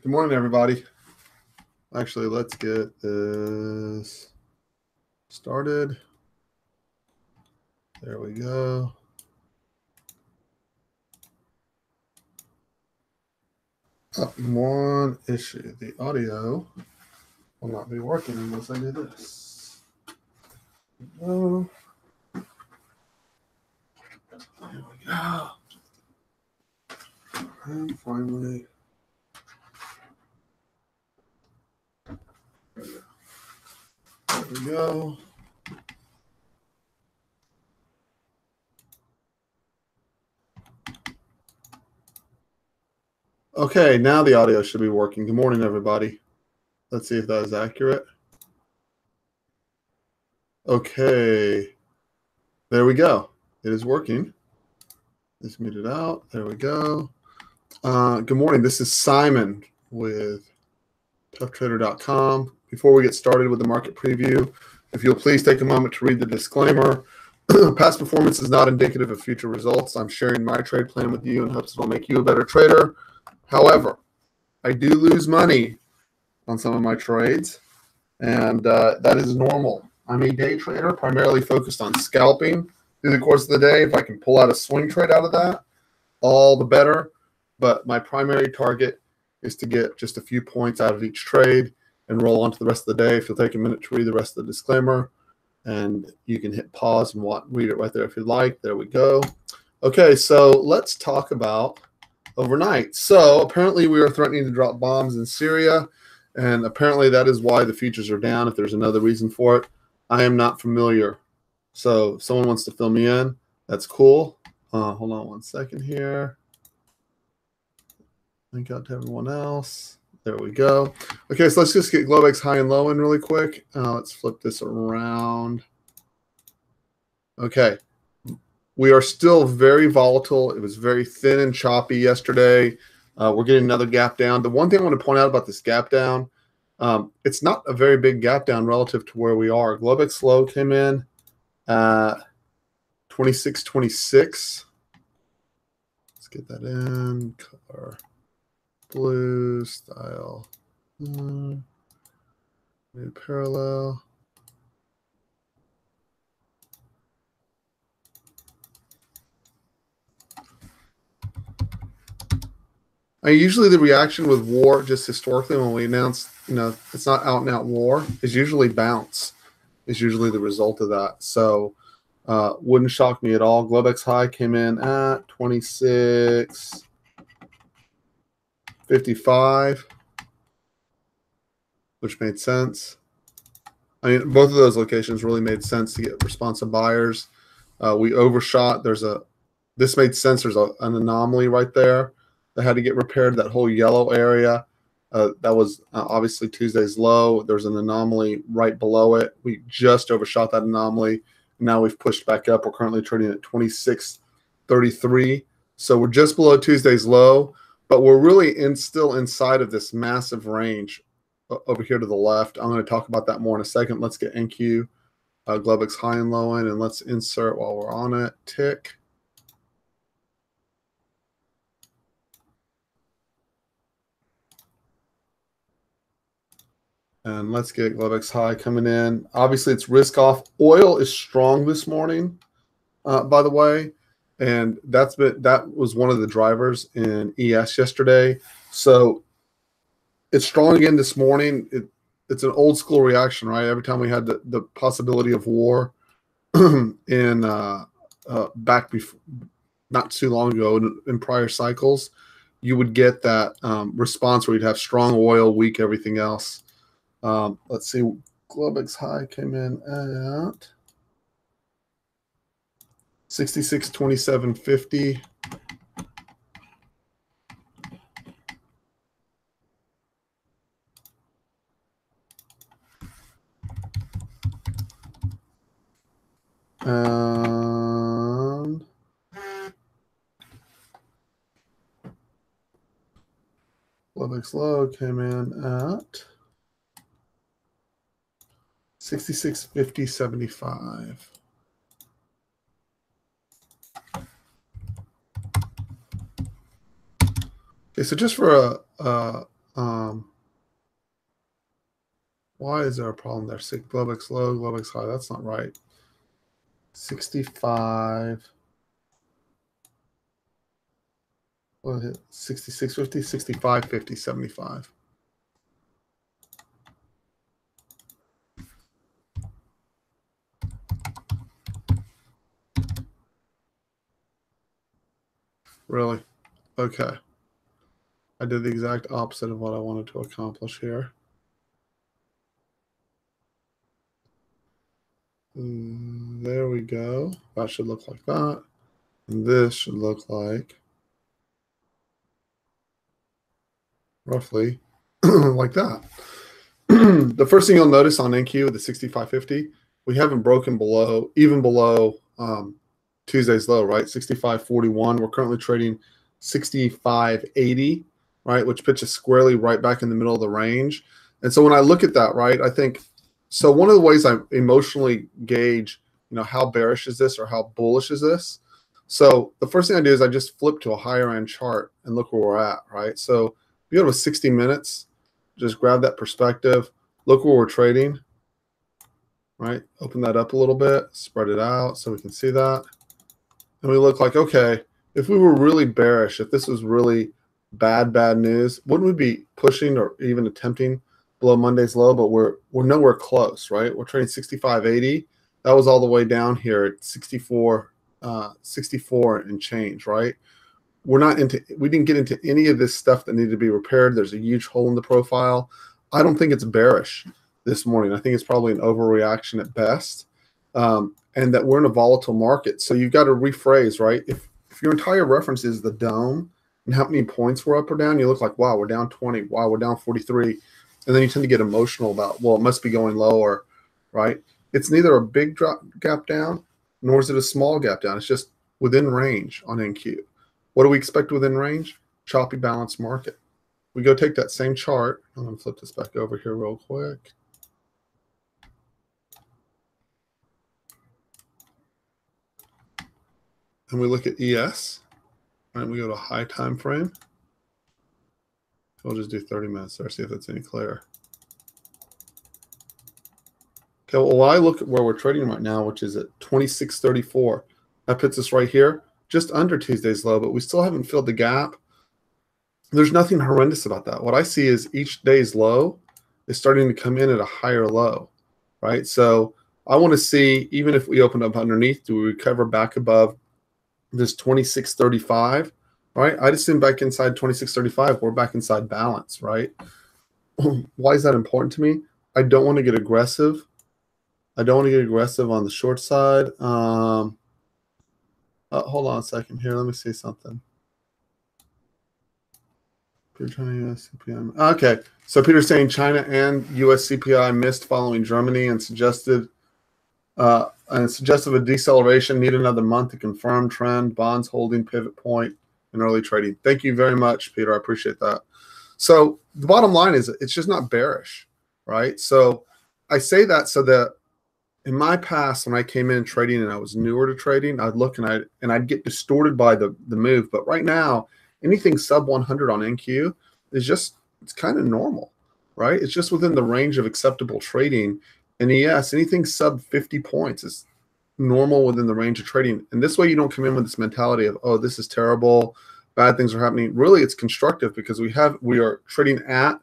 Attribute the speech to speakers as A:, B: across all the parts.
A: Good morning, everybody. Actually, let's get this started. There we go. One issue. The audio will not be working unless I do this. There we go. And finally. There we go. Okay, now the audio should be working. Good morning, everybody. Let's see if that is accurate. Okay. There we go. It is working. Let's mute it out. There we go. Good morning. This is Simon with ToughTrader.com. Before we get started with the market preview, if you'll please take a moment to read the disclaimer. Past performance is not indicative of future results. I'm sharing my trade plan with you in hopes it'll make you a better trader. However, I do lose money on some of my trades, and that is normal. I'm a day trader, primarily focused on scalping through the course of the day. If I can pull out a swing trade out of that, all the better. But my primary target is to get just a few points out of each trade and roll on to the rest of the day. If you'll take a minute to read the rest of the disclaimer, and you can hit pause and read it right there if you'd like. There we go. Okay, so let's talk about overnight. So apparently we are threatening to drop bombs in Syria, and apparently that is why the futures are down. If there's another reason for it, I am not familiar. So if someone wants to fill me in, that's cool. Hold on one second here. Link out to everyone else. There we go. Okay, so let's just get Globex high and low in really quick. Let's flip this around. Okay. We are still very volatile. It was very thin and choppy yesterday. We're getting another gap down. The one thing I want to point out about this gap down, it's not a very big gap down relative to where we are. Globex low came in at 26.26. Let's get that in. Color blue style. New parallel. Usually the reaction with war, just historically when we announce, it's not out and out war, is usually bounce. Is usually the result of that. So wouldn't shock me at all. Globex high came in at 26.55, which made sense. I mean, both of those locations really made sense to get responsive buyers. We overshot. This made sense. There's an anomaly right there that had to get repaired. That whole yellow area, that was obviously Tuesday's low. There's an anomaly right below it. We just overshot that anomaly. Now we've pushed back up. We're currently trading at 26.33. So we're just below Tuesday's low, but we're really still inside of this massive range over here to the left. I'm going to talk about that more in a second. Let's get NQ, Globex high and low in, and let's insert while we're on it. Tick. And let's get Globex high coming in. Obviously, it's risk off. Oil is strong this morning, by the way, and that was one of the drivers in ES yesterday. So it's strong again this morning. It's an old school reaction, right? Every time we had the possibility of war in back before, not too long ago in prior cycles, you would get that response where you'd have strong oil, weak everything else. Let's see. Globex high came in at 66.2750. And Globex low came in at 66.5075. Okay, so just for a Why is there a problem there? Globex low, Globex high. That's not right. 65. What is it? 66.50, 65.50, 75. Really? Okay. I did the exact opposite of what I wanted to accomplish here. There we go. That should look like that. And this should look like roughly like that. The first thing you'll notice on NQ, the 65.50, we haven't broken below, even below Tuesday's low, right? 65.41. We're currently trading 65.80, right? Which pitches squarely right back in the middle of the range. And so when I look at that, right, I think, so one of the ways I emotionally gauge, how bearish is this or how bullish is this? So the first thing I do is I just flip to a higher end chart and look where we're at, right? So if you go to 60 minutes, just grab that perspective, look where we're trading, right? Open that up a little bit, spread it out so we can see that. And we look like, okay, if we were really bearish, if this was really bad news, wouldn't we be pushing or even attempting below Monday's low? But we're nowhere close, right? We're trading 65.80. That was all the way down here at 64 and change, right? We didn't get into any of this stuff that needed to be repaired. There's a huge hole in the profile. I don't think it's bearish this morning. I think it's probably an overreaction at best, and that we're in a volatile market. So you've got to rephrase, right? If your entire reference is the dome and how many points we're up or down, you look like, wow, we're down 20. Wow, we're down 43. And then you tend to get emotional about, well, it must be going lower, right? It's neither a big gap down, nor is it a small gap down. It's just within range on NQ. What do we expect within range? Choppy balanced market. We go take that same chart. I'm going to flip this back over here real quick. And we look at ES. Right, we go to high time frame. We'll just do 30 minutes there, see if that's any clearer. Okay, well, when I look at where we're trading right now, which is at 26.34, that puts us right here, just under Tuesday's low, but we still haven't filled the gap. There's nothing horrendous about that. What I see is each day's low is starting to come in at a higher low, right? So I want to see, even if we open up underneath, do we recover back above this 26.35, right? I just assume back inside 26.35, we're back inside balance, right? Why is that important to me? I don't want to get aggressive. I don't want to get aggressive on the short side. Hold on a second here. Let me see something. Okay, so Peter's saying China and U.S. CPI missed following Germany and suggested a deceleration. Need another month to confirm trend. Bonds holding pivot point in early trading. Thank you very much, Peter. I appreciate that. So the bottom line is it's just not bearish, right? So I say that so that in my past, when I came in trading and I was newer to trading, I'd look and I'd get distorted by the move. But right now, anything sub 100 on NQ is just, it's kind of normal, right? It's just within the range of acceptable trading. And yes, anything sub 50 points is normal within the range of trading. And this way you don't come in with this mentality of, oh, this is terrible, bad things are happening. Really, it's constructive because we are trading at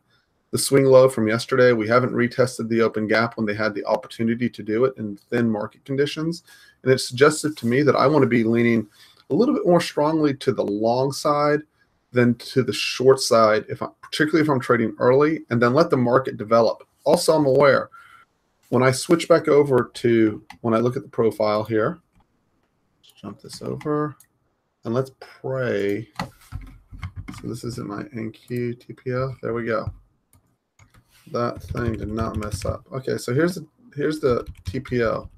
A: the swing low from yesterday. We haven't retested the open gap when they had the opportunity to do it in thin market conditions. And it suggested to me that I want to be leaning a little bit more strongly to the long side than to the short side, particularly if I'm trading early, and then let the market develop. Also, I'm aware when I switch back over to, when I look at the profile here, let's jump this over and let's pray. So this isn't my NQ TPO. There we go. That thing did not mess up. Okay, so here's the TPO,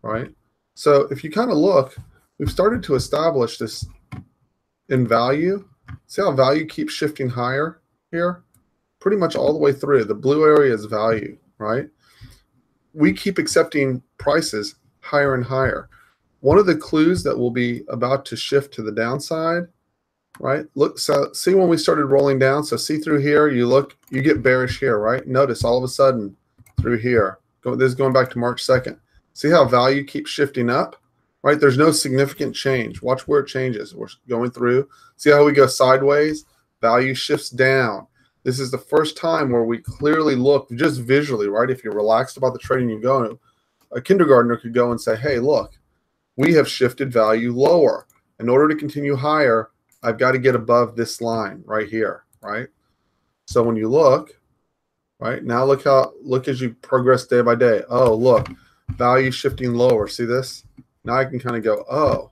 A: right? So if you kind of look, we've started to establish this in value. See how value keeps shifting higher here? Pretty much all the way through. The blue area is value, right? We keep accepting prices higher and higher. One of the clues that will be about to shift to the downside right? Look, so see when we started rolling down. So see through here, you look, you get bearish here, right? Notice all of a sudden through here, this is going back to March 2nd. See how value keeps shifting up, right? There's no significant change. Watch where it changes. We're going through. See how we go sideways? Value shifts down. This is the first time where we clearly look just visually, right? If you're relaxed about the trading you go, a kindergartner could go and say, hey, look, we have shifted value lower. In order to continue higher, I've got to get above this line right here, right? So when you look, right, now look as you progress day by day. Oh, look, value shifting lower. See this? Now I can kind of go, oh,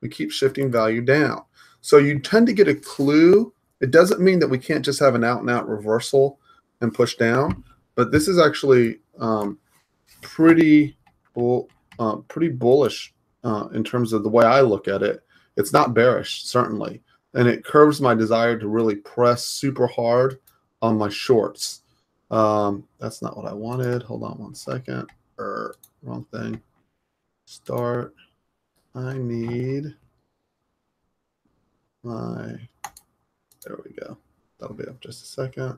A: we keep shifting value down. So you tend to get a clue. It doesn't mean that we can't just have an out-and-out reversal and push down, but this is actually pretty bullish in terms of the way I look at it. It's not bearish, certainly, and it curbs my desire to really press super hard on my shorts. That's not what I wanted. Hold on one second. Wrong thing. Start. I need my, there we go. That'll be up just a second.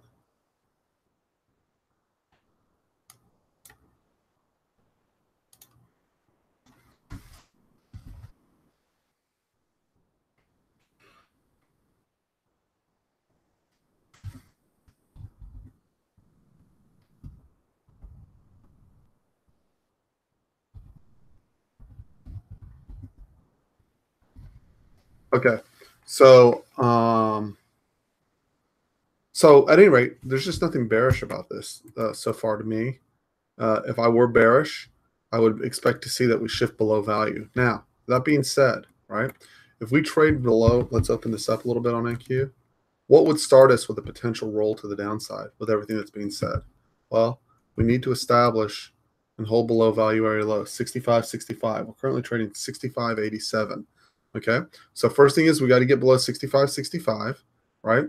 A: Okay, so so at any rate, there's just nothing bearish about this so far to me. If I were bearish, I would expect to see that we shift below value. Now, that being said, right, if we trade below, let's open this up a little bit on NQ. What would start us with a potential roll to the downside with everything that's being said? Well, we need to establish and hold below value area low, 65.65. We're currently trading 65.87. Okay, so first thing is we got to get below 65.65, right?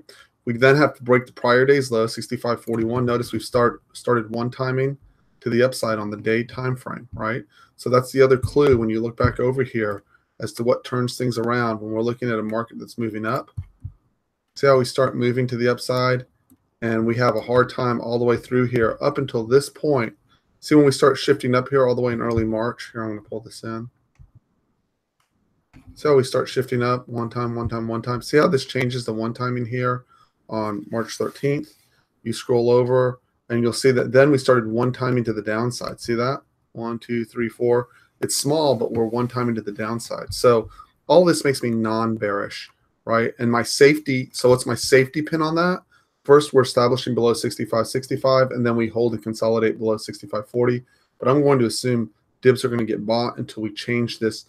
A: We then have to break the prior day's low, 65.41. Notice we've started one timing to the upside on the day time frame, right? So that's the other clue when you look back over here as to what turns things around when we're looking at a market that's moving up. See how we start moving to the upside, and we have a hard time all the way through here up until this point. See when we start shifting up here all the way in early March. Here, I'm going to pull this in. So we start shifting up one time, one time, one time. See how this changes the one timing here on March 13th? You scroll over and you'll see that then we started one timing to the downside. See that? 1, 2, 3, 4. It's small, but we're one timing to the downside. So all this makes me non-bearish, right? And my safety, so what's my safety pin on that? First, we're establishing below 65.65, and then we hold and consolidate below 65.40. But I'm going to assume dips are going to get bought until we change this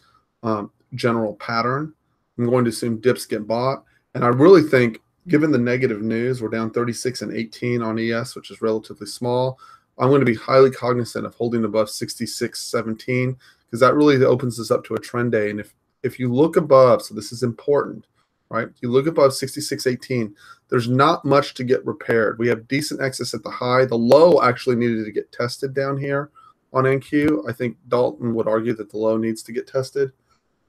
A: general pattern. I'm going to assume dips get bought. And I really think, given the negative news, we're down 36 and 18 on ES, which is relatively small. I'm going to be highly cognizant of holding above 66.17 because that really opens us up to a trend day. And if you look above, so this is important, right? You look above 66.18, there's not much to get repaired. We have decent excess at the high. The low actually needed to get tested down here on NQ. I think Dalton would argue that the low needs to get tested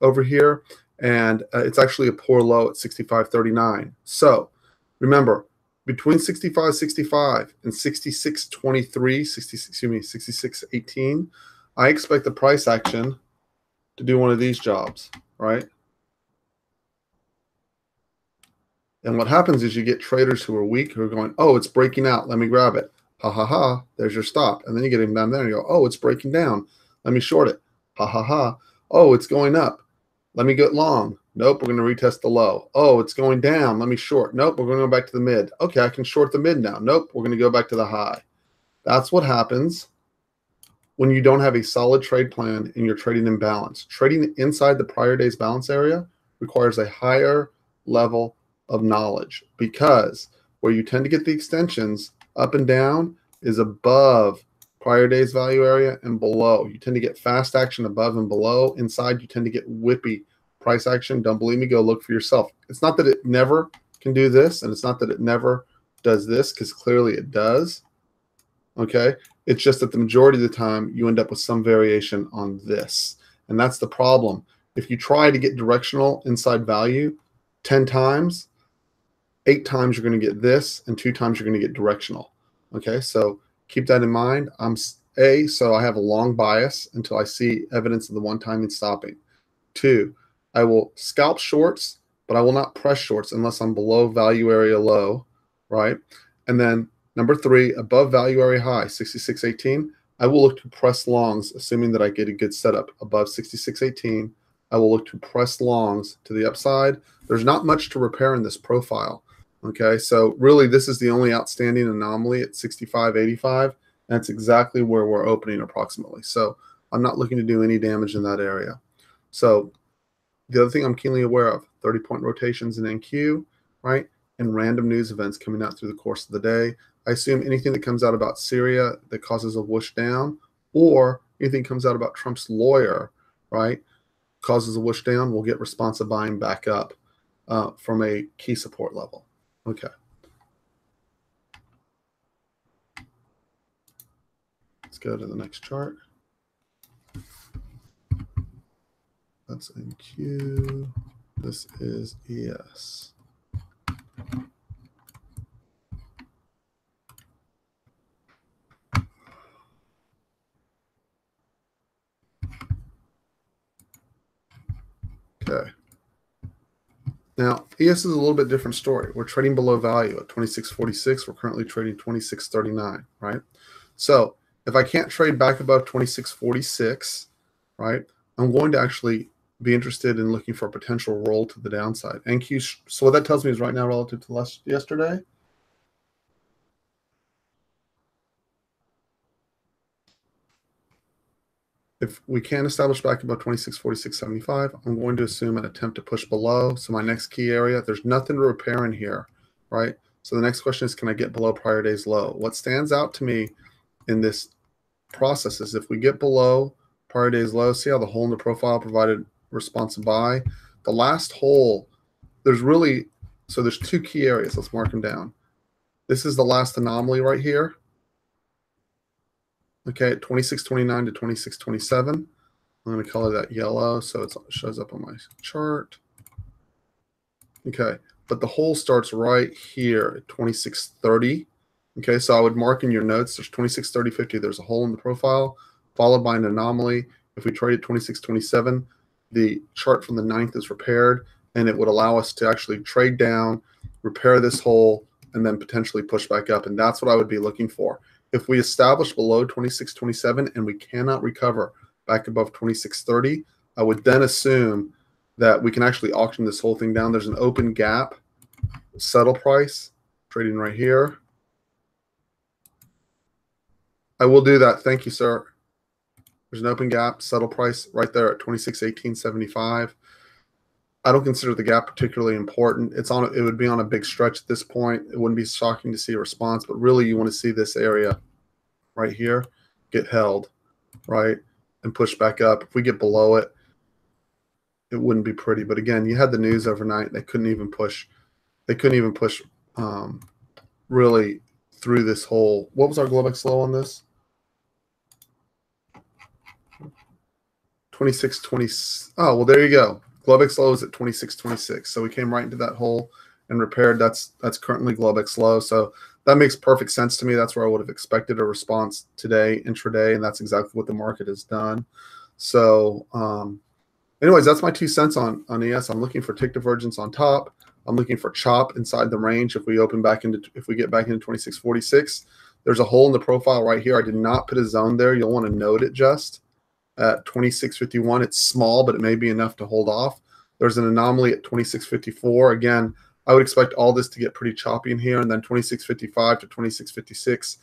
A: over here, and it's actually a poor low at 65.39. So remember, between 65.65 and 66.23, 66.18, I expect the price action to do one of these jobs, right? And what happens is you get traders who are weak who are going, oh, it's breaking out, let me grab it. Ha ha ha, there's your stop. And then you get him down there and you go, oh, it's breaking down, let me short it. Ha ha ha, oh, it's going up, let me get long. Nope, we're going to retest the low. Oh, it's going down, let me short. Nope, we're going to go back to the mid. Okay, I can short the mid now. Nope, we're going to go back to the high. That's what happens when you don't have a solid trade plan and you're trading in balance. Trading inside the prior day's balance area requires a higher level of knowledge, because where you tend to get the extensions up and down is above prior day's value area and below. You tend to get fast action above and below. Inside, you tend to get whippy price action. Don't believe me? Go look for yourself. It's not that it never can do this, and it's not that it never does this, because clearly it does. Okay? It's just that the majority of the time you end up with some variation on this, and that's the problem. If you try to get directional inside value, 10 times, 8 times you're going to get this, and 2 times you're going to get directional. Okay, so keep that in mind. So I have a long bias until I see evidence of the one timing stopping. 2, I will scalp shorts, but I will not press shorts unless I'm below value area low, right? And then number 3, above value area high, 66.18, I will look to press longs, assuming that I get a good setup above 66.18. I will look to press longs to the upside. There's not much to repair in this profile. Okay, so really this is the only outstanding anomaly at 65.85. That's exactly where we're opening approximately. So I'm not looking to do any damage in that area. So the other thing I'm keenly aware of, 30-point rotations in NQ, right? And random news events coming out through the course of the day. I assume anything that comes out about Syria that causes a whoosh down, or anything comes out about Trump's lawyer, right, causes a whoosh down, we'll get responsive buying back up from a key support level. Okay. Let's go to the next chart. That's NQ. This is ES. Okay. Now, ES is a little bit different story. We're trading below value at 26.46. We're currently trading 26.39, right? So if I can't trade back above 26.46, right, I'm going to actually be interested in looking for a potential roll to the downside. NQ, so what that tells me is right now relative to yesterday, if we can't establish back above 26.46.75, I'm going to assume an attempt to push below. So my next key area, there's nothing to repair in here, right? So the next question is, can I get below prior day's low? What stands out to me in this process is if we get below prior day's low, see how the hole in the profile provided responsive buy? The last hole, there's 2 key areas. Let's mark them down. This is the last anomaly right here. Okay, at 26.29 to 26.27. I'm going to color that yellow so it shows up on my chart. Okay, but the hole starts right here at 26.30. Okay, so I would mark in your notes, there's 26.30.50. There's a hole in the profile followed by an anomaly. If we trade at 26.27, the chart from the 9th is repaired, and it would allow us to actually trade down, repair this hole, and then potentially push back up. And that's what I would be looking for. If we establish below 26.27 and we cannot recover back above 26.30, I would then assume that we can actually auction this whole thing down. There's an open gap, settle price, trading right here. I will do that. Thank you, sir. There's an open gap, settle price right there at 26.1875. I don't consider the gap particularly important. It would be on a big stretch at this point. It wouldn't be shocking to see a response, but really you want to see this area right here get held, right, and push back up. If we get below it, it wouldn't be pretty. But again, you had the news overnight. They couldn't even push. They couldn't even push really through this whole. What was our Globex low on this? 26.20. Oh, well, there you go. Globex low is at 26.26. So we came right into that hole and repaired. That's currently Globex low. So that makes perfect sense to me. That's where I would have expected a response today, intraday, and that's exactly what the market has done. So anyways, that's my 2 cents on ES. I'm looking for tick divergence on top. I'm looking for chop inside the range. If we get back into 26.46, there's a hole in the profile right here. I did not put a zone there. You'll want to note it just at 26.51. It's small, but it may be enough to hold off. There's an anomaly at 26.54. Again, I would expect all this to get pretty choppy in here, and then 26.55 to 26.56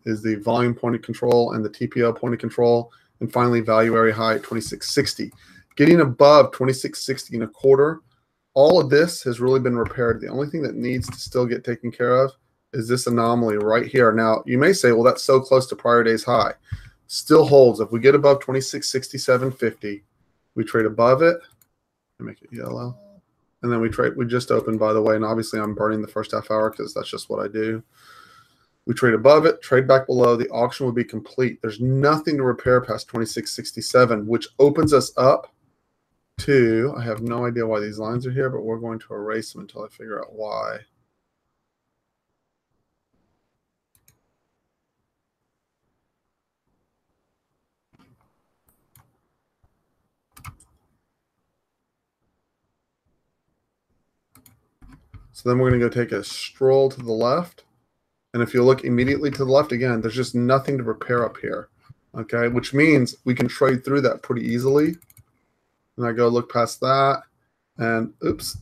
A: is the volume point of control and the TPO point of control, and finally value area high at 26.60. Getting above 26.60 and a quarter, all of this has really been repaired. The only thing that needs to still get taken care of is this anomaly right here. Now, you may say, well, that's so close to prior day's high. Still holds. If we get above 26.6750, we trade above it. Make it yellow. And then we just opened, by the way, and obviously I'm burning the first half hour because that's just what I do. We trade above it, trade back below. The auction would be complete. There's nothing to repair past 26.67, which opens us up 2. I have no idea why these lines are here, but we're going to erase them until I figure out why. So then we're going to go take a stroll to the left. And if you look immediately to the left, again, there's just nothing to repair up here. Okay, which means we can trade through that pretty easily. And I go look past that. And oops,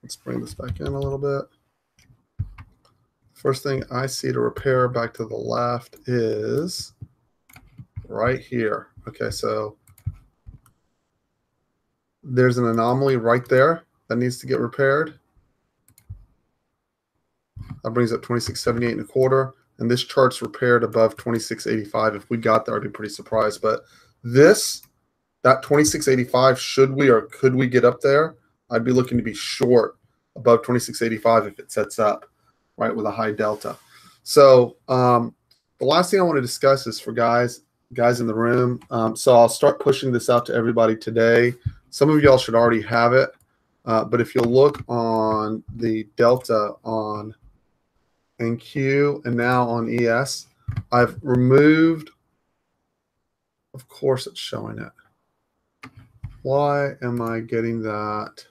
A: let's bring this back in a little bit. First thing I see to repair back to the left is right here. Okay, so there's an anomaly right there that needs to get repaired. That brings up 26.78 and a quarter. And this chart's repaired above 26.85. If we got there, I'd be pretty surprised. But this, that 26.85, should we or could we get up there? I'd be looking to be short above 26.85 if it sets up, right, with a high delta. So the last thing I want to discuss is for guys in the room. So I'll start pushing this out to everybody today. Some of y'all should already have it. But if you'll look on the delta on NQ and now on ES, I've removed, of course it's showing it. Why am I getting that?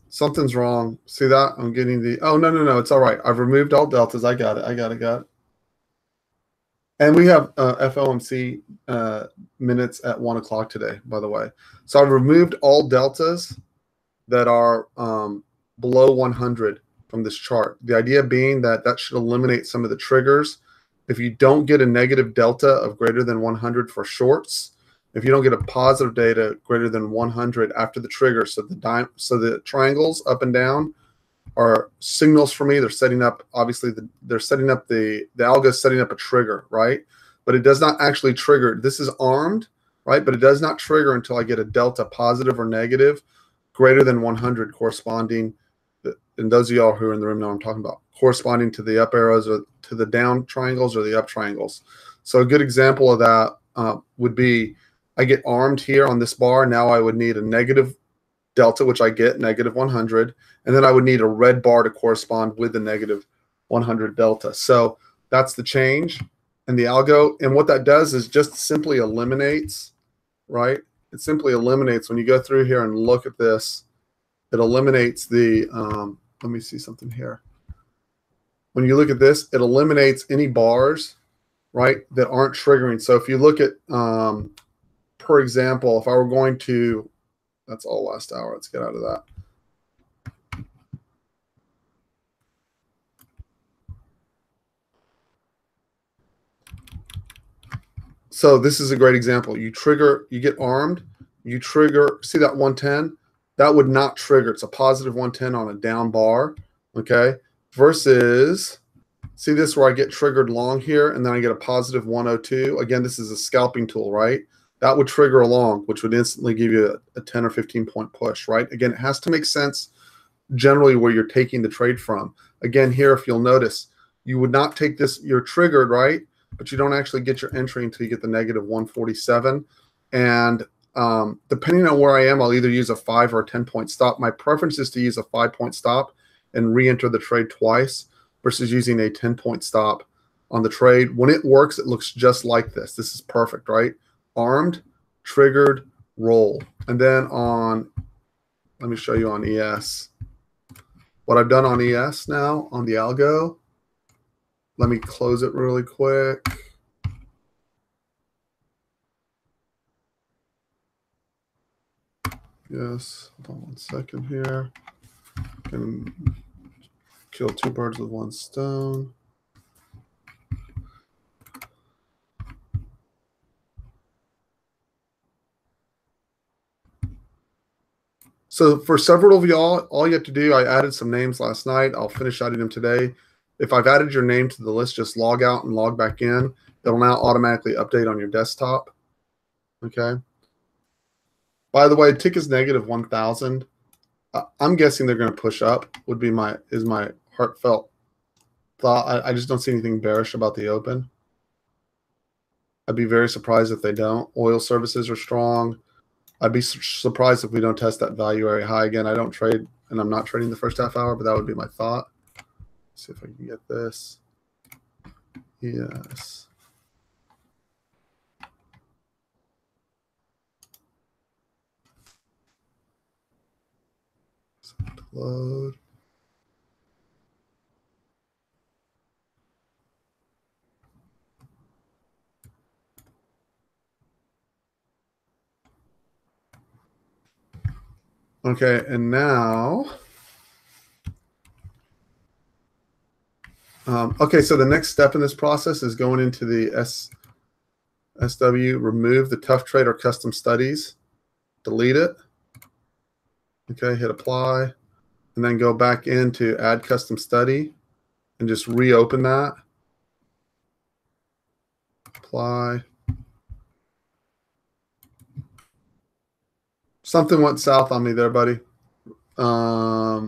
A: Something's wrong. See that? I'm getting the, oh, no, it's all right. I've removed all deltas. I got it. And we have FOMC minutes at 1 o'clock today, by the way. So I've removed all deltas that are below 100 from this chart. The idea being that that should eliminate some of the triggers. If you don't get a negative delta of greater than 100 for shorts, if you don't get a positive data greater than 100 after the trigger, so the triangles up and down are signals for me. They're setting up, obviously, they're setting up the algo is setting up a trigger, right? But it does not actually trigger. This is armed, right? But it does not trigger until I get a delta positive or negative greater than 100 corresponding. And those of y'all who are in the room know what I'm talking about, corresponding to the up arrows or to the down triangles or the up triangles. So a good example of that would be I get armed here on this bar. Now I would need a negative delta, which I get, negative 100. And then I would need a red bar to correspond with the negative 100 delta. So that's the change in the algo. And what that does is just simply eliminates, right? It simply eliminates, when you go through here and look at this, it eliminates the, let me see something here. When you look at this, it eliminates any bars, right, that aren't triggering. So if you look at, for example, if I were going to, that's all last hour. Let's get out of that. So this is a great example. You trigger, you get armed, you trigger, see that 110? That would not trigger. It's a positive 110 on a down bar, okay? Versus, see this where I get triggered long here and then I get a positive 102. Again, this is a scalping tool, right? That would trigger along, which would instantly give you a 10 or 15 point push, right? Again, it has to make sense generally where you're taking the trade from. Again, here, if you'll notice, you would not take this, you're triggered, right? But you don't actually get your entry until you get the negative 147. And depending on where I am, I'll either use a 5 or a 10 point stop. My preference is to use a 5 point stop and re-enter the trade twice versus using a 10 point stop on the trade. When it works, it looks just like this. This is perfect, right? Armed, triggered, roll. And then on, let me show you on ES. What I've done on ES now on the algo, let me close it really quick. Yes, hold on 1 second here. Can kill 2 birds with 1 stone. So for several of y'all, all you have to do, I added some names last night. I'll finish adding them today. If I've added your name to the list, just log out and log back in. It'll now automatically update on your desktop. Okay. By the way, tick is negative 1,000. I'm guessing they're going to push up. Would be my heartfelt thought. I just don't see anything bearish about the open. I'd be very surprised if they don't. Oil services are strong. I'd be surprised if we don't test that value area high again. I don't trade, and I'm not trading the first half hour, but that would be my thought. Let's see if I can get this. Yes. Load. Okay, and now, okay, so the next step in this process is going into the SW, remove the tough trade or custom studies, delete it. Okay, hit apply, and then go back into add custom study and just reopen that. Apply. Something went south on me there, buddy. It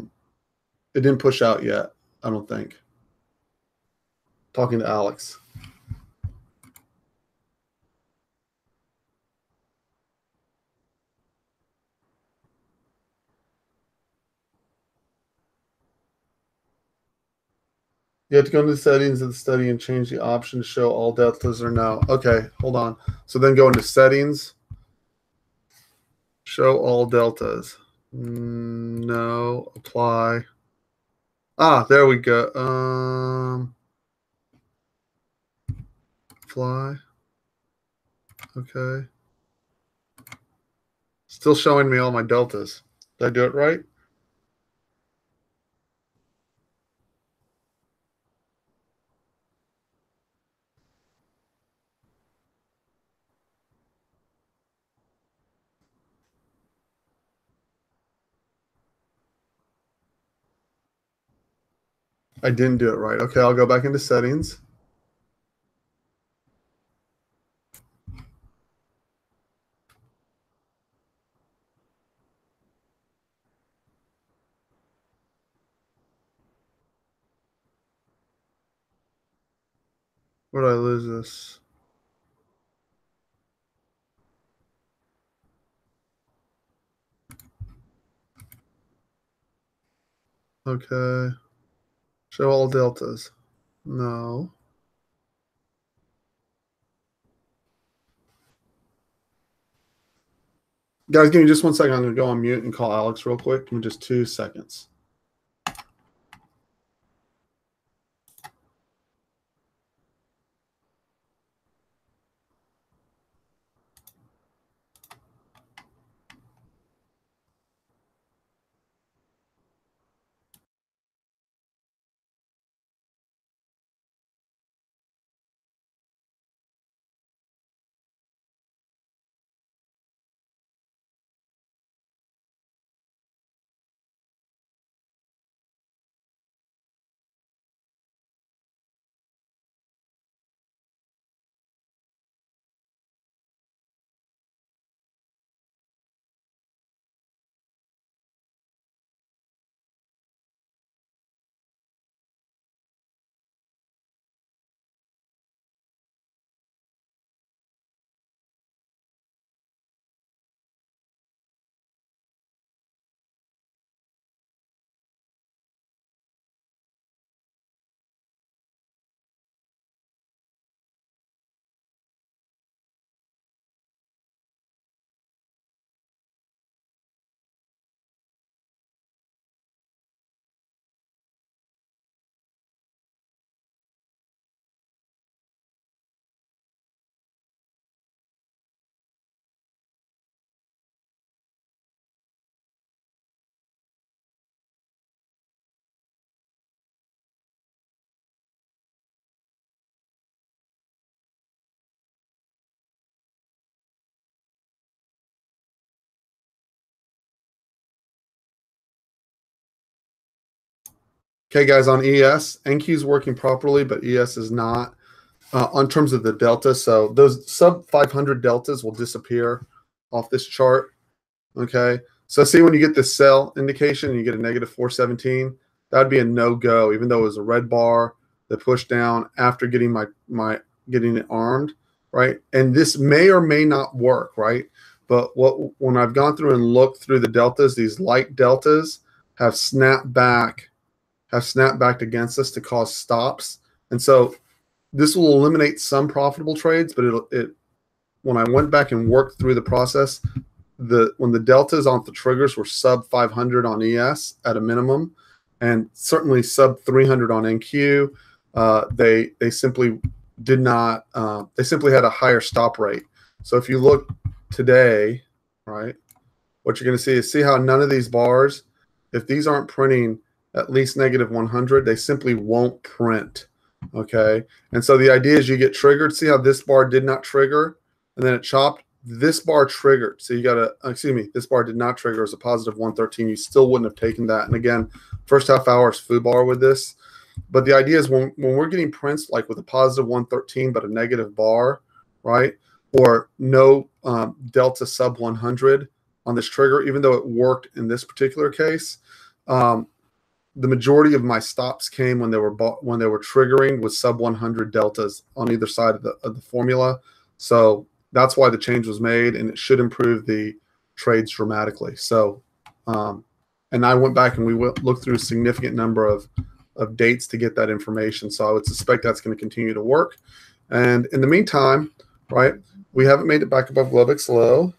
A: didn't push out yet, I don't think. Talking to Alex. You have to go into the settings of the study and change the option to show all deltas or no. Okay, hold on. So then go into settings. Show all deltas. No. Apply. Ah, there we go. Apply. Okay. Still showing me all my deltas. Did I do it right? I didn't do it right. Okay, I'll go back into settings. Where did I lose this? Okay. Show all deltas. No. Guys, give me just 1 second. I'm going to go on mute and call Alex real quick. Give me just 2 seconds. Okay, guys, on ES, NQ is working properly, but ES is not on terms of the delta. So those sub 500 deltas will disappear off this chart. Okay, so see when you get this sell indication, you get a negative 417. That would be a no-go, even though it was a red bar that pushed down after getting getting it armed, right? And this may or may not work, right? But when I've gone through and looked through the deltas, these light deltas have snapped back against us to cause stops. And so this will eliminate some profitable trades, but when I went back and worked through the process, when the deltas on the triggers were sub 500 on ES at a minimum, and certainly sub 300 on NQ, they simply did not. They simply had a higher stop rate. So if you look today, right, what you're going to see how none of these bars, if these aren't printing at least negative 100, they simply won't print. Okay, and so the idea is you get triggered. See how this bar did not trigger, and then it chopped. This bar triggered. So you got to, excuse me, this bar did not trigger as a positive 113. You still wouldn't have taken that. And again, first half hour is foo bar with this. But the idea is when we're getting prints like with a positive 113 but a negative bar, right, or no delta sub 100 on this trigger, even though it worked in this particular case, the majority of my stops came when they were triggering with sub 100 deltas on either side of the formula. So that's why the change was made, and it should improve the trades dramatically. So, and I went back and we looked through a significant number of dates to get that information. So I would suspect that's going to continue to work. And in the meantime, right, we haven't made it back above Globex low.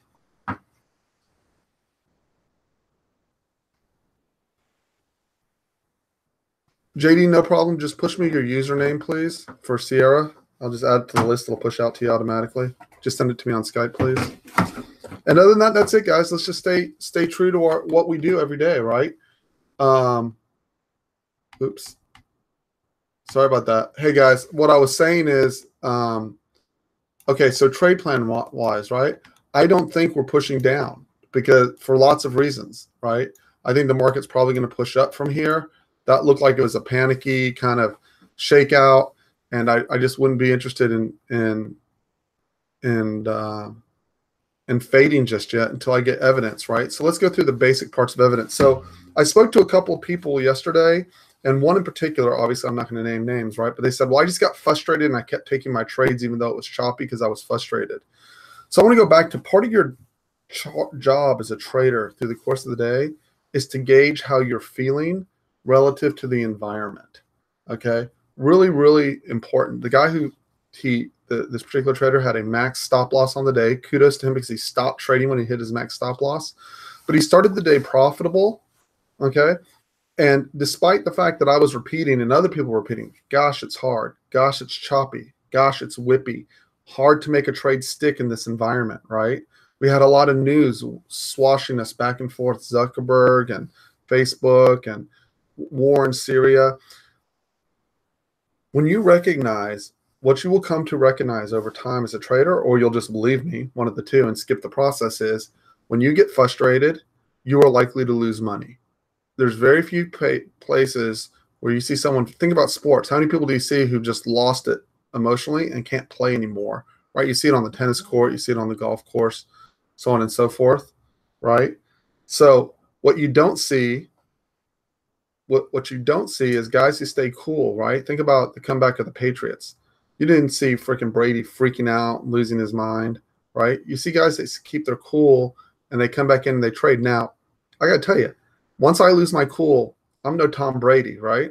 A: JD, no problem. Just push me your username, please, for Sierra. I'll just add it to the list. It'll push out to you automatically. Just send it to me on Skype, please. And other than that, that's it, guys. Let's just stay true to what we do every day, right? Oops. Sorry about that. Hey, guys, what I was saying is, okay, so trade plan wise, right? I don't think we're pushing down because for lots of reasons, right? I think the market's probably going to push up from here. That looked like it was a panicky kind of shakeout, and I just wouldn't be interested in fading just yet until I get evidence, right? So let's go through the basic parts of evidence. So I spoke to a couple of people yesterday, and one in particular, obviously I'm not going to name names, right? But they said, well, I just got frustrated and I kept taking my trades even though it was choppy because I was frustrated. So I want to go back to part of your job as a trader through the course of the day is to gauge how you're feeling relative to the environment. Okay, really, really important. The guy who this particular trader had a max stop loss on the day. Kudos to him because he stopped trading when he hit his max stop loss, but he started the day profitable. Okay, and despite the fact that I was repeating and other people were repeating, gosh, it's hard. Gosh, it's choppy. Gosh, it's whippy. Hard to make a trade stick in this environment, right? We had a lot of news swashing us back and forth, Zuckerberg and Facebook and war in Syria. When you recognize what you will come to recognize over time as a trader, or you'll just believe me, one of the two, and skip the process, is when you get frustrated, you are likely to lose money. There's very few places where you see someone, think about sports. How many people do you see who just lost it emotionally and can't play anymore, right? You see it on the tennis court, you see it on the golf course, so on and so forth, right? So what you don't see is guys who stay cool, right? Think about the comeback of the Patriots. You didn't see freaking Brady freaking out, losing his mind, right? You see guys that keep their cool and they come back in and they trade. Now, I got to tell you, once I lose my cool, I'm no Tom Brady, right?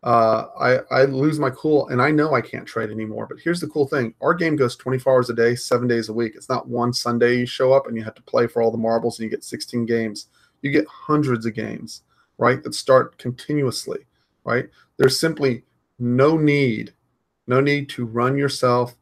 A: I lose my cool and I know I can't trade anymore. But here's the cool thing. Our game goes 24 hours a day, 7 days a week. It's not one Sunday you show up and you have to play for all the marbles and you get 16 games. You get hundreds of games, right, that start continuously, right? There's simply no need to run yourself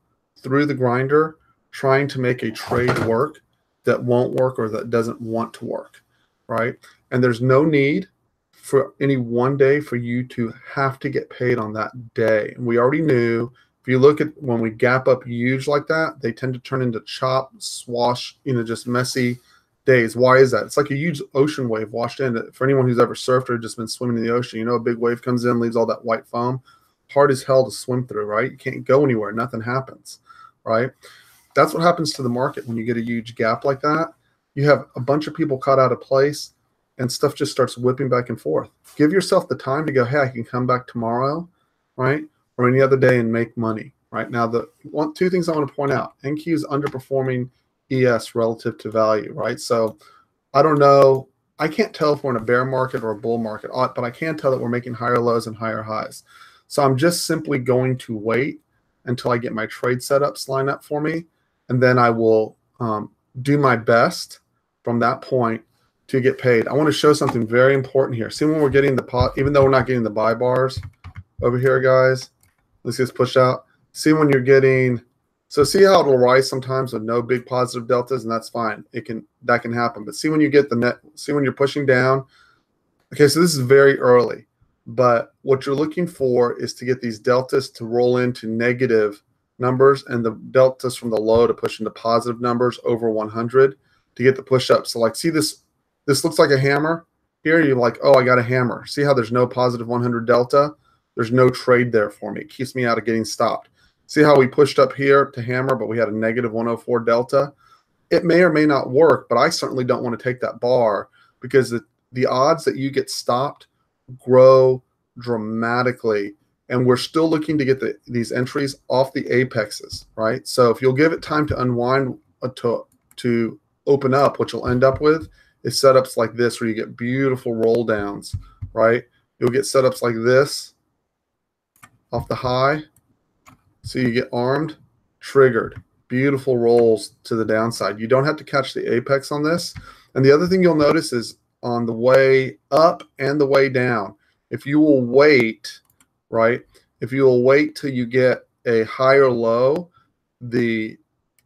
A: through the grinder trying to make a trade work that won't work or that doesn't want to work, right? And there's no need for any one day for you to have to get paid on that day. And we already knew, if you look at when we gap up huge like that, they tend to turn into chop, swash, just messy days. Why is that? It's like a huge ocean wave washed in. For anyone who's ever surfed or just been swimming in the ocean, a big wave comes in, leaves all that white foam. Hard as hell to swim through, right? You can't go anywhere. Nothing happens, right? That's what happens to the market when you get a huge gap like that. You have a bunch of people caught out of place and stuff just starts whipping back and forth. Give yourself the time to go, hey, I can come back tomorrow, right? Or any other day and make money, right? Now, two things I want to point out. NQ is underperforming ES, relative to value, right? So I don't know. I can't tell if we're in a bear market or a bull market, but I can tell that we're making higher lows and higher highs. So I'm just simply going to wait until I get my trade setups line up for me, and then I will do my best from that point to get paid. I want to show something very important here. See when we're getting the pot, even though we're not getting the buy bars over here, guys, let's just push out. See when you're getting, so see how it'll rise sometimes with no big positive deltas, and that's fine. That can happen. But see when you get the net, see when you're pushing down. Okay, so this is very early, but what you're looking for is to get these deltas to roll into negative numbers and the deltas from the low to push into positive numbers over 100 to get the push up. So like, see this looks like a hammer here. You're like, oh, I got a hammer. See how there's no positive 100 delta? There's no trade there for me. It keeps me out of getting stopped. See how we pushed up here to hammer, but we had a negative 104 delta? It may or may not work, but I certainly don't want to take that bar because the odds that you get stopped grow dramatically. And we're still looking to get these entries off the apexes, right? So if you'll give it time to unwind, to open up, what you'll end up with is setups like this where you get beautiful roll downs, right? You'll get setups like this off the high. So you get armed, triggered, beautiful rolls to the downside. You don't have to catch the apex on this. And the other thing you'll notice is on the way up and the way down, if you will wait, right? If you will wait till you get a higher low,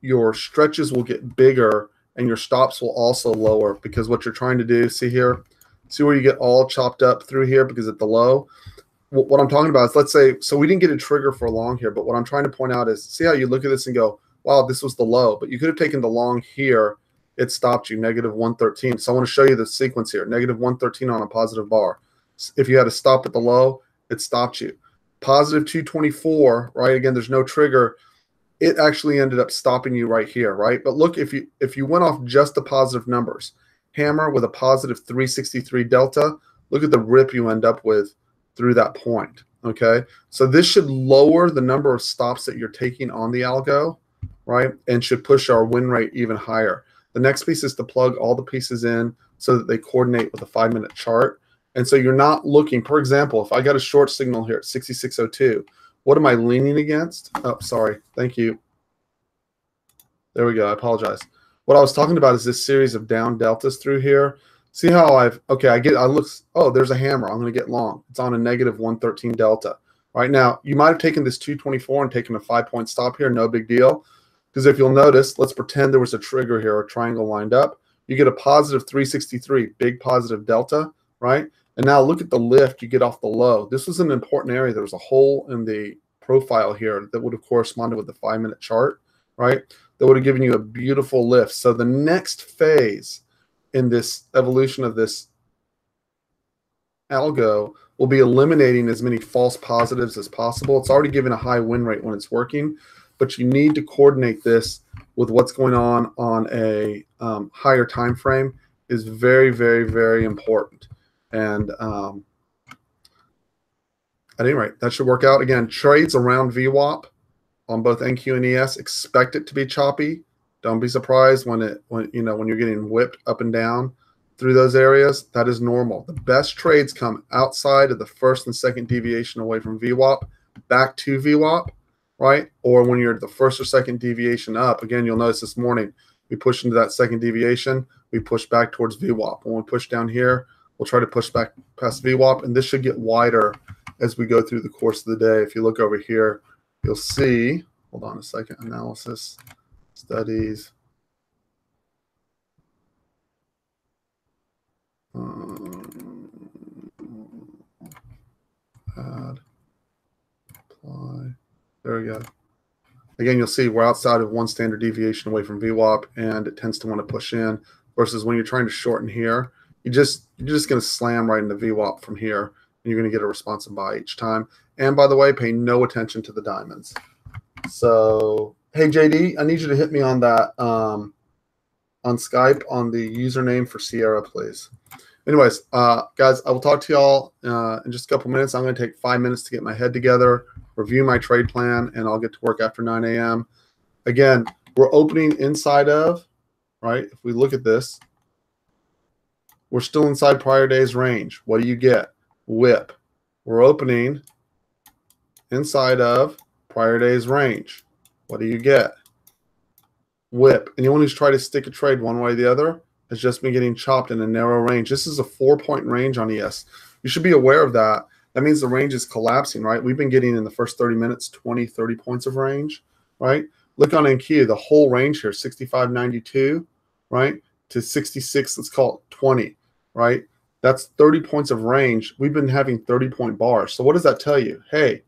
A: your stretches will get bigger and your stops will also lower, because what you're trying to do, see here, see where you get all chopped up through here because at the low. What I'm talking about is, let's say, so we didn't get a trigger for a long here, but what I'm trying to point out is, see how you look at this and go, wow, this was the low, but you could have taken the long here. It stopped you, negative 113. So I want to show you the sequence here, negative 113 on a positive bar. If you had to stop at the low, it stopped you. Positive 224, right? Again, there's no trigger. It actually ended up stopping you right here, right? But look, if you went off just the positive numbers, hammer with a positive 363 delta, look at the rip you end up with through that point, okay? So this should lower the number of stops that you're taking on the algo, right? And should push our win rate even higher. The next piece is to plug all the pieces in so that they coordinate with a 5-minute chart. And so you're not looking, for example, if I got a short signal here at 6602, what am I leaning against? Oh, sorry. Thank you. There we go. I apologize. What I was talking about is this series of down deltas through here. See how I look, oh, there's a hammer. I'm going to get long. It's on a negative 113 delta. Right now, you might have taken this 224 and taken a 5-point stop here. No big deal. Because if you'll notice, let's pretend there was a trigger here, a triangle lined up. You get a positive 363, big positive delta, right? And now look at the lift you get off the low. This was an important area. There was a hole in the profile here that would have corresponded with the 5-minute chart, right? That would have given you a beautiful lift. So the next phase in this evolution of this algo will be eliminating as many false positives as possible. It's already given a high win rate when it's working, but you need to coordinate this with what's going on a higher time frame is very, very, very important. And at any rate, that should work out. Again, trades around VWAP on both NQ and ES, expect it to be choppy. Don't be surprised when you're getting whipped up and down through those areas. That is normal. The best trades come outside of the first and second deviation away from VWAP back to VWAP, right? Or when you're the first or second deviation up. Again, you'll notice this morning we push into that second deviation. We push back towards VWAP. When we push down here, we'll try to push back past VWAP, and this should get wider as we go through the course of the day. If you look over here, you'll see, hold on a second, analysis. Studies. Add. Apply. There we go. Again, you'll see we're outside of one standard deviation away from VWAP, and it tends to want to push in. Versus when you're trying to shorten here, you're just going to slam right into VWAP from here, and you're going to get a responsive buy each time. And by the way, pay no attention to the diamonds. So. Hey, JD, I need you to hit me on that on Skype on the username for Sierra, please. Anyways, guys, I will talk to y'all in just a couple minutes. I'm going to take 5 minutes to get my head together, review my trade plan, and I'll get to work after 9 a.m. Again, we're opening inside of right? If we look at this, we're still inside prior day's range. What do you get? Whip. We're opening inside of prior day's range. What do you get? Whip. Anyone who's tried to stick a trade one way or the other has just been getting chopped in a narrow range. This is a 4-point range on ES. You should be aware of that. That means the range is collapsing, right? We've been getting in the first 30 minutes 20, 30 points of range, right? Look on NQ, the whole range here, 65.92, right, to 66, let's call it 20, right? That's 30 points of range. We've been having 30-point bars. So what does that tell you? Hey,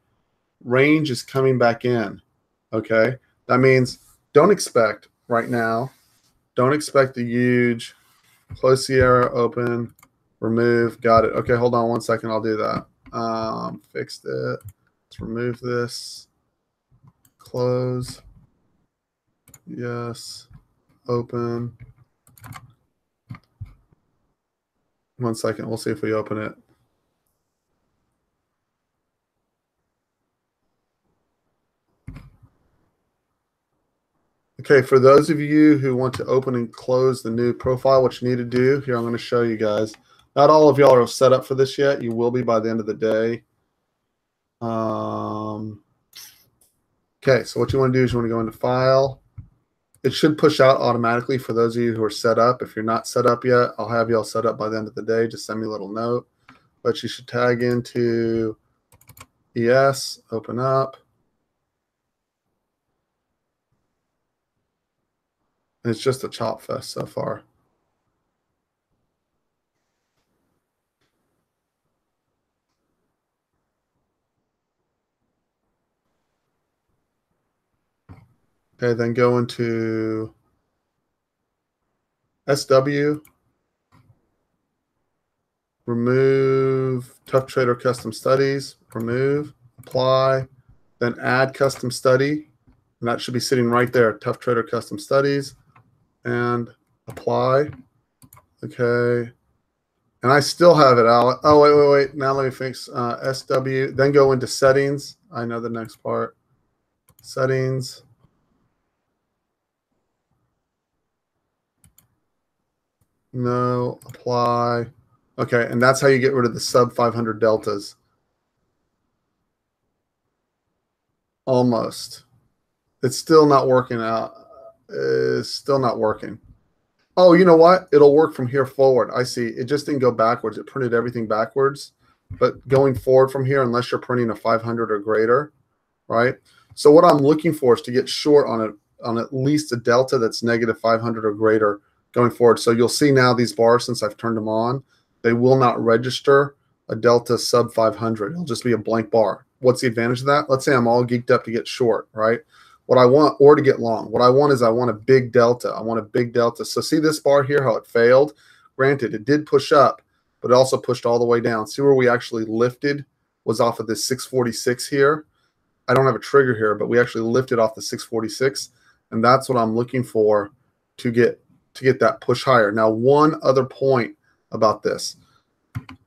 A: range is coming back in, okay? That means don't expect right now, don't expect the huge close Sierra, open, remove, got it. Okay, hold on one second, I'll do that. Fixed it. Let's remove this, close, yes, open. 1 second, we'll see if we open it. Okay, for those of you who want to open and close the new profile, what you need to do, here I'm going to show you guys. Not all of y'all are set up for this yet. You will be by the end of the day. Okay, so what you want to do is you want to go into File. It should push out automatically for those of you who are set up. If you're not set up yet, I'll have y'all set up by the end of the day. Just send me a little note. But you should tag into ES, open up. And it's just a chop fest so far. Okay, then go into SW, remove Tough Trader Custom Studies, remove, apply, then add custom study. And that should be sitting right there, Tough Trader Custom Studies, and apply. Okay. And I still have it out. Oh, wait. Now let me fix SW. Then go into settings. I know the next part. Settings. No, apply. Okay, and that's how you get rid of the sub 500 deltas. Almost. It's still not working out. It's still not working. Oh, you know what? It'll work from here forward. I see. It just didn't go backwards. It printed everything backwards. But going forward from here, unless you're printing a 500 or greater, right? So what I'm looking for is to get short on at least a delta that's negative 500 or greater going forward. So you'll see now these bars, since I've turned them on, they will not register a delta sub 500. It'll just be a blank bar. What's the advantage of that? Let's say I'm all geeked up to get short, right? What I want, or to get long. What I want is I want a big delta. I want a big delta. So see this bar here, how it failed? Granted, it did push up, but it also pushed all the way down. See where we actually lifted was off of this 646 here. I don't have a trigger here, but we actually lifted off the 646, and that's what I'm looking for to get that push higher. Now, one other point about this.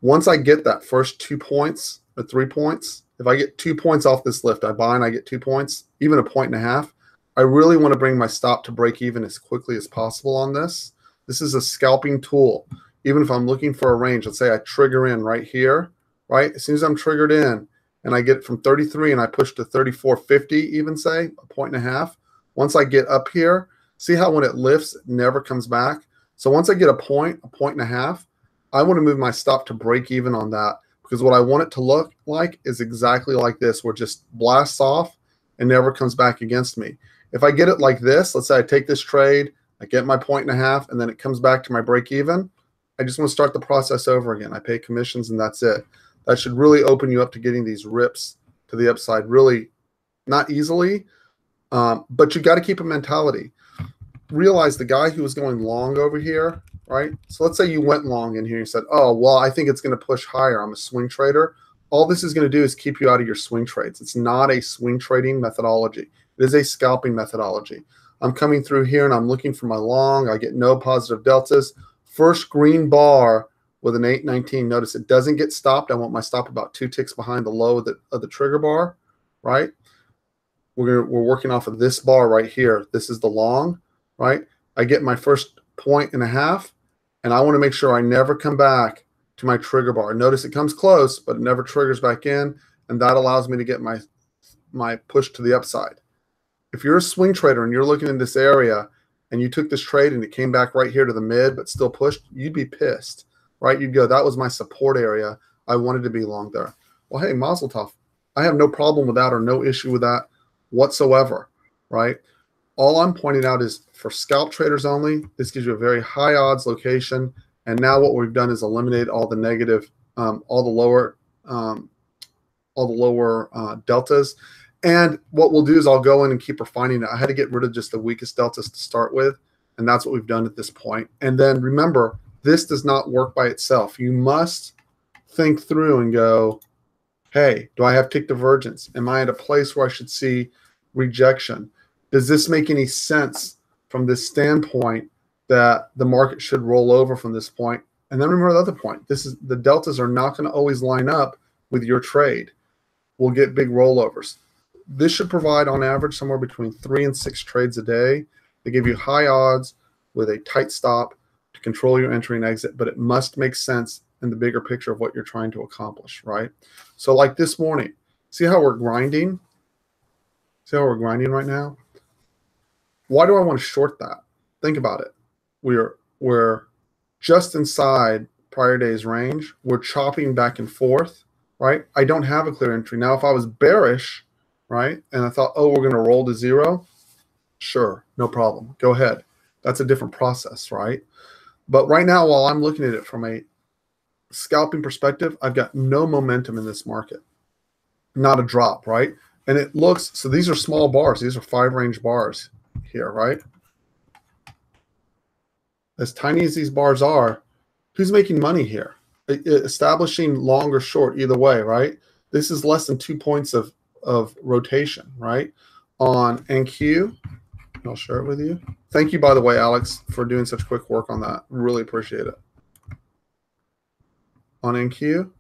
A: Once I get that first 2 points or 3 points, if I get 2 points off this lift, I buy and I get 2 points, even 1.5 points, I really want to bring my stop to break even as quickly as possible on this. This is a scalping tool. Even if I'm looking for a range, let's say I trigger in right here, right? As soon as I'm triggered in and I get from 33 and I push to 34.50, even say 1.5 points, once I get up here, see how when it lifts, it never comes back? So once I get a point, 1.5 points, I want to move my stop to break even on that, because what I want it to look like is exactly like this, where it just blasts off and never comes back against me. If I get it like this, let's say I take this trade, I get my 1.5 points, and then it comes back to my break even, I just want to start the process over again. I pay commissions and that's it. That should really open you up to getting these rips to the upside really not easily, but you got to keep a mentality. Realize the guy who was going long over here, right? So let's say you went long in here. You said, oh, well, I think it's going to push higher. I'm a swing trader. All this is going to do is keep you out of your swing trades. It's not a swing trading methodology. It is a scalping methodology. I'm coming through here and I'm looking for my long. I get no positive deltas. First green bar with an 819. Notice it doesn't get stopped. I want my stop about 2 ticks behind the low of the trigger bar, right? We're working off of this bar right here. This is the long, right? I get my first 1.5, and I want to make sure I never come back to my trigger bar. Notice it comes close, but it never triggers back in, and that allows me to get my push to the upside. If you're a swing trader and you're looking in this area and you took this trade and it came back right here to the mid but still pushed, you'd be pissed, right? You'd go, that was my support area. I wanted to be long there. Well, hey, mazel tov. I have no problem with that or no issue with that whatsoever, right? All I'm pointing out is for scalp traders only, this gives you a very high odds location. And now what we've done is eliminate all the negative, all the lower deltas. And what we'll do is I'll go in and keep refining it. I had to get rid of just the weakest deltas to start with, and that's what we've done at this point. And then remember, this does not work by itself. You must think through and go, hey, do I have tick divergence? Am I at a place where I should see rejection? Does this make any sense from this standpoint that the market should roll over from this point? And then remember the other point. This is the deltas are not going to always line up with your trade. We'll get big rollovers. This should provide on average somewhere between 3 and 6 trades a day. They give you high odds with a tight stop to control your entry and exit, but it must make sense in the bigger picture of what you're trying to accomplish, right? So like this morning, see how we're grinding? See how we're grinding right now? Why do I want to short that? Think about it. We're just inside prior day's range. We're chopping back and forth, right? I don't have a clear entry. Now, if I was bearish, right, and I thought, oh, we're going to roll to zero, sure, no problem. Go ahead. That's a different process, right? But right now, while I'm looking at it from a scalping perspective, I've got no momentum in this market. Not a drop, right? And it looks, so these are small bars. These are 5-range bars here, right? As tiny as these bars are, who's making money here? Establishing long or short, either way, right? This is less than 2 points of rotation, right? On NQ, I'll share it with you. Thank you, by the way, Alex, for doing such quick work on that. Really appreciate it. On NQ,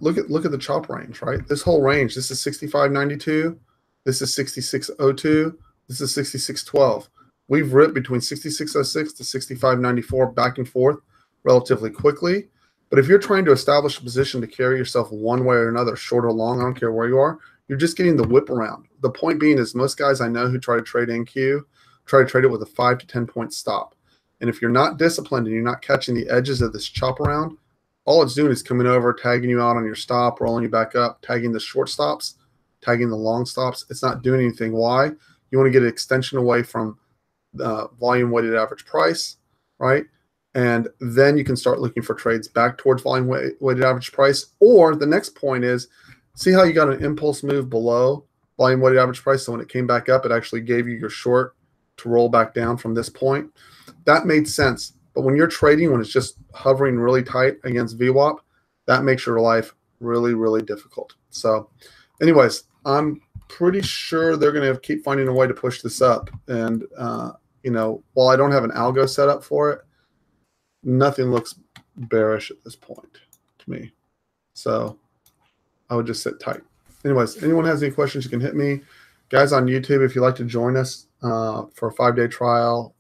A: look at the chop range, right? This whole range, this is 65.92, this is 66.02, this is 66.12. We've ripped between 66.06 to 65.94 back and forth relatively quickly. But if you're trying to establish a position to carry yourself one way or another, short or long, I don't care where you are, you're just getting the whip around. The point being is most guys I know who try to trade NQ try to trade it with a 5 to 10 point stop. And if you're not disciplined and you're not catching the edges of this chop around, all it's doing is coming over, tagging you out on your stop, rolling you back up, tagging the short stops, tagging the long stops. It's not doing anything. Why? You want to get an extension away from the volume weighted average price, right? And then you can start looking for trades back towards volume weighted average price. Or the next point is, see how you got an impulse move below volume weighted average price? So when it came back up, it actually gave you your short to roll back down from this point. That made sense. But when you're trading, when it's just hovering really tight against VWAP, that makes your life really, really difficult. So anyways, I'm pretty sure they're going to keep finding a way to push this up. And, you know, while I don't have an algo set up for it, nothing looks bearish at this point to me. So I would just sit tight. Anyways, anyone has any questions, you can hit me. Guys on YouTube, if you'd like to join us for a 5-day trial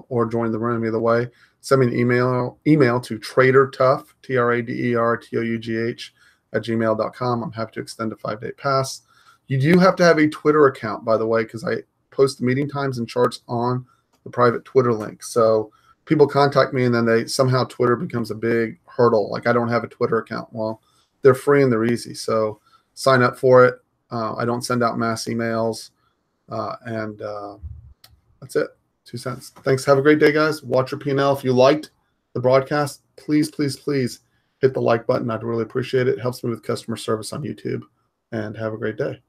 A: or join the room, either way, send me an email to TRADERTOUGH, TRADERTOUGH @gmail.com. I'm happy to extend a 5-day pass. You do have to have a Twitter account, by the way, because I post the meeting times and charts on the private Twitter link. So people contact me and then they somehow Twitter becomes a big hurdle. Like I don't have a Twitter account. Well, they're free and they're easy. So sign up for it. I don't send out mass emails. And that's it. 2 cents. Thanks. Have a great day, guys. Watch your P&L. If you liked the broadcast, please, please, please hit the like button. I'd really appreciate it. It helps me with customer service on YouTube. And have a great day.